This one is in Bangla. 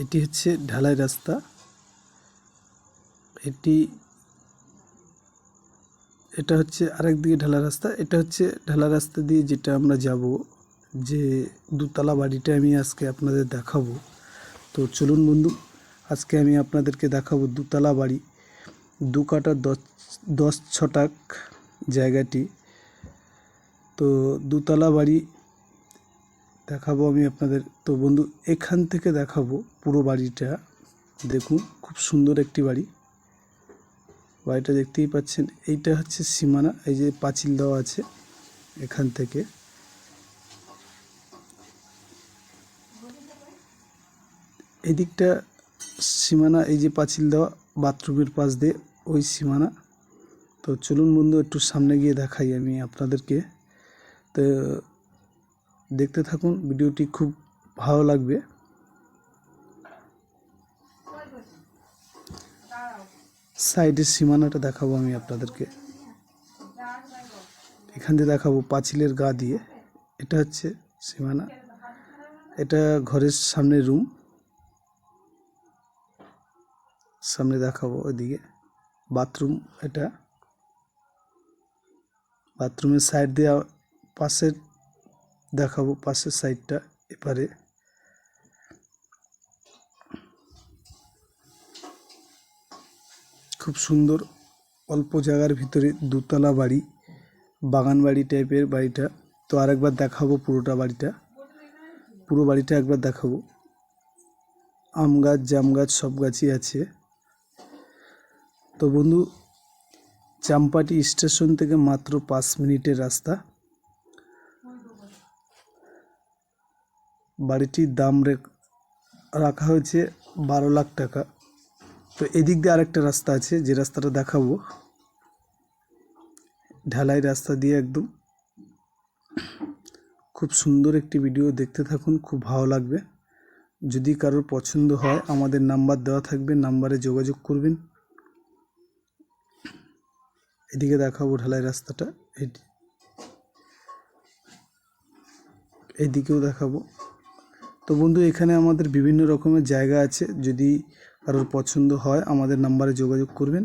এটি হচ্ছে ঢালাই রাস্তা। এটা হচ্ছে আরেক দিকে ঢালাই রাস্তা। এটা হচ্ছে ঢালাই রাস্তা দিয়ে যেটা আমরা যাব, যে দুতলা বাড়িটা আমি আজকে আপনাদের দেখাবো। তো চলুন বন্ধু, আজকে আমি আপনাদেরকে দেখাবো দুতলা বাড়ি, 2 কাঠা 10 ছটাক জায়গাটি। তো দুতলা বাড়ি দেখাবো আমি আপনাদের। তো বন্ধু, এখান থেকে দেখাবো পুরো বাড়িটা। দেখুন, খুব সুন্দর একটি বাড়ি। বাড়িটা দেখতেই পাচ্ছেন। এইটা হচ্ছে সীমানা, এই যে পাঁচিল দেওয়া আছে এখান থেকে। এই দিকটা সীমানা, এই যে পাঁচিল দেওয়া বাথরুমের পাশ দিয়ে ওই সীমানা। তো চলুন বন্ধু, একটু সামনে গিয়ে দেখাই আমি আপনাদেরকে। তো দেখতে থাকুন, ভিডিওটি খুব ভালো লাগবে। সাইডের সীমানাটা দেখাবো আমি আপনাদেরকে। এখান দিয়ে দেখাবো পাঁচিলের গা দিয়ে। এটা হচ্ছে সীমানা। এটা ঘরের সামনে রুম, সামনে দেখাবো। ওইদিকে বাথরুম। এটা বাথরুমের সাইড দিয়ে পাশের দেখাবো, পাশের সাইডটা এপারে। খুব সুন্দর, অল্প জায়গার ভিতরে দুতলা বাড়ি, বাগান বাড়ি টাইপের বাড়িটা। তো আরেকবার দেখাবো পুরোটা বাড়িটা, পুরো বাড়িটা একবার দেখাবো। আম গাছ, জাম গাছ, সব গাছই আছে। তো বন্ধু, চাম্পাটি স্টেশন থেকে মাত্র 5 মিনিটের রাস্তা। বাড়িটির দাম রাখা হয়েছে 12 লাখ টাকা। তো এদিক দিয়ে আরেকটা রাস্তা আছে, যে রাস্তাটা দেখাবো, ঢালাই রাস্তা দিয়ে একদম। খুব সুন্দর একটি ভিডিও, দেখতে থাকুন, খুব ভালো লাগবে। যদি কারোর পছন্দ হয়, আমাদের নাম্বার দেওয়া থাকবে, নাম্বারে যোগাযোগ করবেন। এদিকে দেখাবো ঢালাই রাস্তাটা, এইদিকেও দেখাবো। তো বন্ধু, এখানে আমাদের বিভিন্ন রকমের জায়গা আছে। যদি কারোর পছন্দ হয়, আমাদের নাম্বারে যোগাযোগ করবেন।